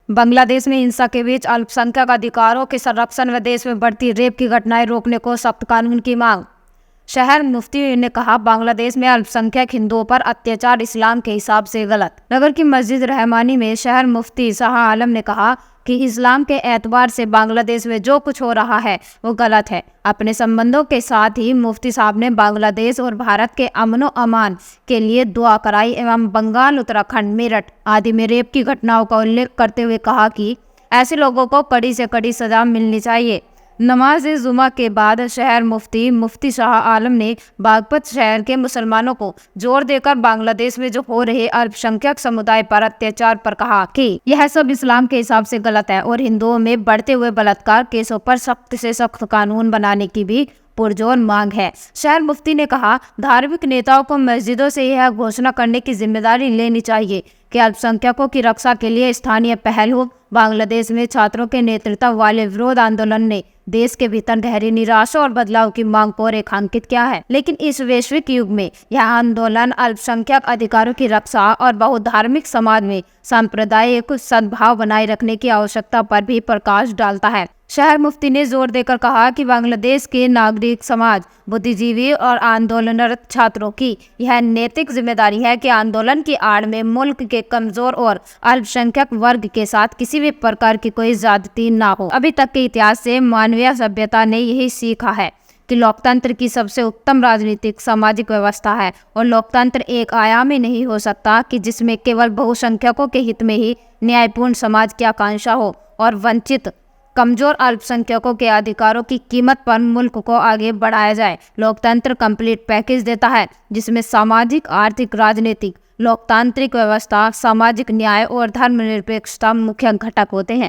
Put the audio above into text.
बांग्लादेश में हिंसा के बीच अल्पसंख्यक अधिकारों के संरक्षण व देश में बढ़ती रेप की घटनाएं रोकने को सख्त कानून की मांग। शहर मुफ्ती ने कहा, बांग्लादेश में अल्पसंख्यक हिंदुओं पर अत्याचार इस्लाम के हिसाब से गलत। नगर की मस्जिद रहमानी में शहर मुफ्ती शाह आलम ने कहा कि इस्लाम के एतबार से बांग्लादेश में जो कुछ हो रहा है वो गलत है। अपने संबंधों के साथ ही मुफ्ती साहब ने बांग्लादेश और भारत के अमन व अमान के लिए दुआ कराई एवं बंगाल, उत्तराखंड, मेरठ आदि में रेप की घटनाओं का उल्लेख करते हुए कहा कि ऐसे लोगों को कड़ी से कड़ी सजा मिलनी चाहिए। नमाज जुमा के बाद शहर मुफ्ती शाह आलम ने बागपत शहर के मुसलमानों को जोर देकर बांग्लादेश में जो हो रहे अल्पसंख्यक समुदाय पर अत्याचार पर कहा कि यह सब इस्लाम के हिसाब से गलत है और हिंदुओं में बढ़ते हुए बलात्कार केसों पर सख्त से सख्त कानून बनाने की भी पुरजोर मांग है। शहर मुफ्ती ने कहा, धार्मिक नेताओं को मस्जिदों से यह घोषणा करने की जिम्मेदारी लेनी चाहिए कि अल्पसंख्यकों की रक्षा के लिए स्थानीय पहल हो। बांग्लादेश में छात्रों के नेतृत्व वाले विरोध आंदोलन ने देश के भीतर गहरी निराशा और बदलाव की मांग को रेखांकित किया है, लेकिन इस वैश्विक युग में यह आंदोलन अल्पसंख्यक अधिकारों की रक्षा और बहुधार्मिक समाज में सांप्रदायिक सद्भाव बनाए रखने की आवश्यकता पर भी प्रकाश डालता है। शहर मुफ्ती ने जोर देकर कहा कि बांग्लादेश के नागरिक समाज, बुद्धिजीवी और आंदोलनरत छात्रों की यह नैतिक जिम्मेदारी है कि आंदोलन की आड़ में मुल्क के कमजोर और अल्पसंख्यक वर्ग के साथ किसी भी प्रकार की कोई ज्यादती ना हो। अभी तक के इतिहास से मानवीय सभ्यता ने यही सीखा है कि लोकतंत्र की सबसे उत्तम राजनीतिक सामाजिक व्यवस्था है और लोकतंत्र एक आयामी नहीं हो सकता कि जिसमें केवल बहुसंख्यकों के हित में ही न्यायपूर्ण समाज की आकांक्षा हो और वंचित कमजोर अल्पसंख्यकों के अधिकारों की कीमत पर मुल्क को आगे बढ़ाया जाए। लोकतंत्र कंप्लीट पैकेज देता है जिसमें सामाजिक, आर्थिक, राजनीतिक, लोकतांत्रिक व्यवस्था, सामाजिक न्याय और धर्मनिरपेक्षता मुख्य घटक होते हैं।